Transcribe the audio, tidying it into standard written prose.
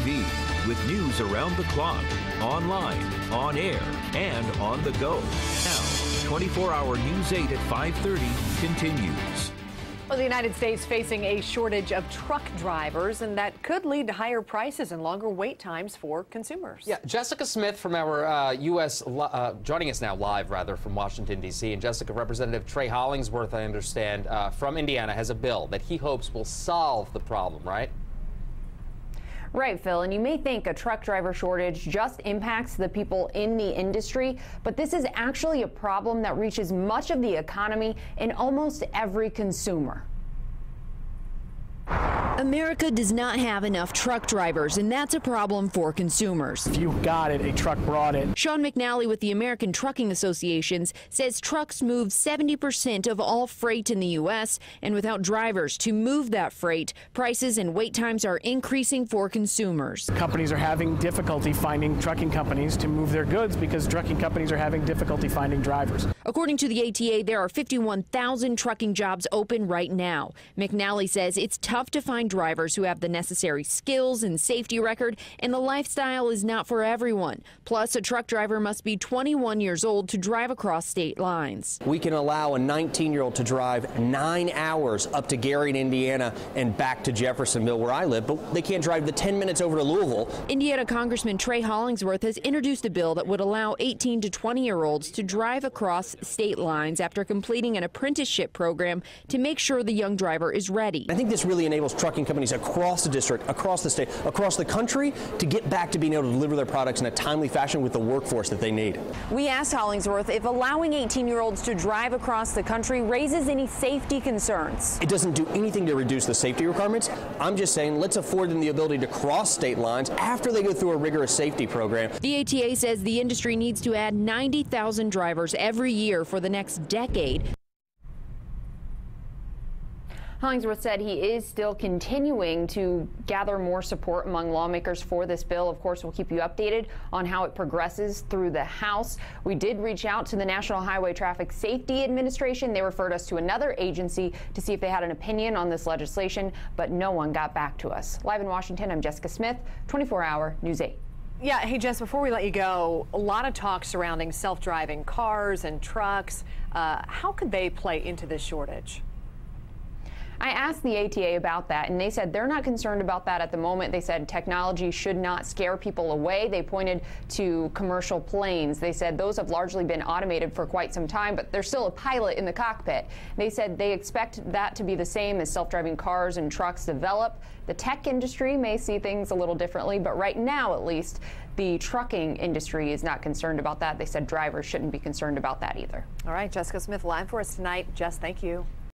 TV with news around the clock, online, on air, and on the go. Now, 24-hour News 8 at 5:30 continues. Well, the United States facing a shortage of truck drivers, and that could lead to higher prices and longer wait times for consumers. Yeah, Jessica Smith from our joining us now live, from Washington, D.C. And Jessica, Representative Trey Hollingsworth, I understand, from Indiana, has a bill that he hopes will solve the problem, right? Right, Phil, and you may think a truck driver shortage just impacts the people in the industry, but this is actually a problem that reaches much of the economy and almost every consumer. America does not have enough truck drivers, and that's a problem for consumers. If you got it, a truck brought it. Sean McNally with the American Trucking Associations says trucks move 70% of all freight in the U.S., and without drivers to move that freight, prices and wait times are increasing for consumers. Companies are having difficulty finding trucking companies to move their goods because trucking companies are having difficulty finding drivers. According to the ATA, there are 51,000 trucking jobs open right now. McNally says it's tough to find drivers who have the necessary skills and safety record, and the lifestyle is not for everyone. Plus, a truck driver must be 21 years old to drive across state lines. We can allow a 19-year-old to drive 9 hours up to Gary in Indiana and back to Jeffersonville, where I live, but they can't drive the 10 minutes over to Louisville. Indiana Congressman Trey Hollingsworth has introduced a bill that would allow 18 to 20-year-olds to drive across state lines after completing an apprenticeship program to make sure the young driver is ready. I think this really enables trucking companies across the district, across the state, across the country to get back to being able to deliver their products in a timely fashion with the workforce that they need. We asked Hollingsworth if allowing 18-year-olds to drive across the country raises any safety concerns. It doesn't do anything to reduce the safety requirements. I'm just saying let's afford them the ability to cross state lines after they go through a rigorous safety program. The ATA says the industry needs to add 90,000 drivers every year for the next decade. Hollingsworth said he is still continuing to gather more support among lawmakers for this bill. Of course, we'll keep you updated on how it progresses through the House. We did reach out to the National Highway Traffic Safety Administration. They referred us to another agency to see if they had an opinion on this legislation, but no one got back to us. Live in Washington, I'm Jessica Smith, 24-hour News 8. Yeah, hey, Jess, before we let you go, a lot of talk surrounding self-driving cars and trucks. How could they play into this shortage? I asked the ATA about that, and they said they're not concerned about that at the moment. They said technology should not scare people away. They pointed to commercial planes. They said those have largely been automated for quite some time, but there's still a pilot in the cockpit. They said they expect that to be the same as self-driving cars and trucks develop. The tech industry may see things a little differently, but right now, at least, the trucking industry is not concerned about that. They said drivers shouldn't be concerned about that either. All right, Jessica Smith live for us tonight. Jess, thank you.